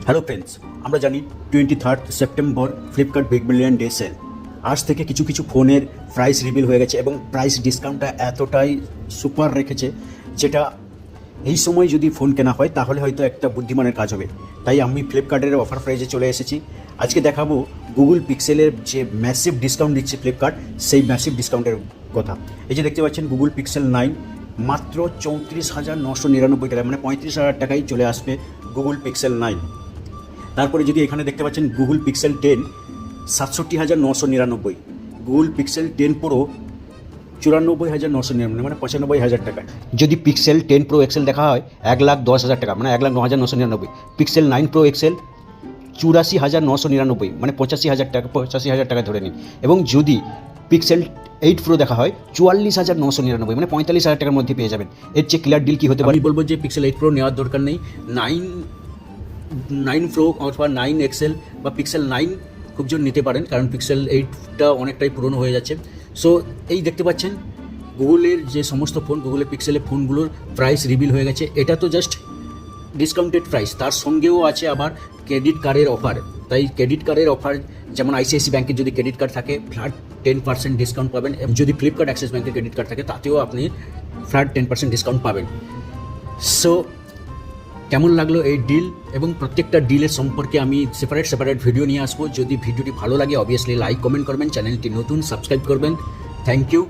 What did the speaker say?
Hello friends, আমরা জানি 23 September Flipkart big billion day sale. আজ থেকে কিছু কিছু ফোনের প্রাইস রিভিল হয়ে গেছে এবং প্রাইস ডিসকাউন্টটা এতটাই সুপার রেখেছে যেটা এই সময় যদি ফোন কেনা হয় তাহলে হয়তো একটা বুদ্ধিমানের কাজ হবে। তাই আমি ফ্লিপকার্টের অফার প্রাইসে চলে এসেছি। আজকে দেখাবো গুগল পিক্সেলের যে ম্যাসিভ ডিসকাউন্ট দিচ্ছে ফ্লিপকার্ট, সেই ম্যাসিভ ডিসকাউন্টের কথা। এই যে দেখতে পাচ্ছেন গুগল পিক্সেল 9 মাত্র 34,999 টাকা, মানে 35,000 টাকায় চলে আসবে গুগল পিক্সেল 9। তারপরে যদি এখানে দেখতে পাচ্ছেন Google pixel 10 67,999, Google pixel 10 pro 94,999, মানে 95,000 টাকা। যদি পিক্সেল 10 প্রো এক্সেল দেখা হয় 1,10,000 টাকা, মানে 1,09,999। পিক্সেল 9 প্রো এক্সেল 84,999, মানে 85,000 টাকা, 85,000 টাকা ধরে নিন। এবং যদি পিক্সেল 8 প্রো দেখা হয় 44,999, মানে 45,000 টাকার মধ্যে পেয়ে যাবেন। এর চেয়ে ক্লিয়ার ডিল কী হতে পারে? আমি বলবো যে পিক্সেল 8 প্রো নেওয়ার দরকার নেই। 9 প্রো অথবা 9 এক্সেল বা পিক্সেল 9 খুব জোর নিতে পারেন, কারণ পিক্সেল 8টা অনেকটাই পুরনো হয়ে যাচ্ছে। সো এই দেখতে পাচ্ছেন গুগলের যে সমস্ত ফোন, গুগলের পিক্সেলের ফোনগুলোর প্রাইস রিভিল হয়ে গেছে। এটা তো জাস্ট ডিসকাউন্টেড প্রাইস, তার সঙ্গেও আছে আবার ক্রেডিট কার্ডের অফার। তাই ক্রেডিট কার্ডের অফার, যেমন আইসিআইসি ব্যাংকের যদি ক্রেডিট কার্ড থাকে ফ্ল্যাট 10% ডিসকাউন্ট পাবেন। যদি ফ্লিপকার্ট অ্যাক্সিস ব্যাংকের ক্রেডিট কার্ড থাকে তাতেও আপনি ফ্ল্যাট 10% ডিসকাউন্ট পাবেন। সো কেমন লাগলো এই ডিল, এবং প্রত্যেকটা ডিলের সম্পর্কে আমি সেপারেট ভিডিও নিয়ে আসবো। যদি ভিডিওটি ভালো লাগে অবভিয়াসলি লাইক কমেন্ট করবেন, চ্যানেলটি নতুন সাবস্ক্রাইব করবেন। Thank you.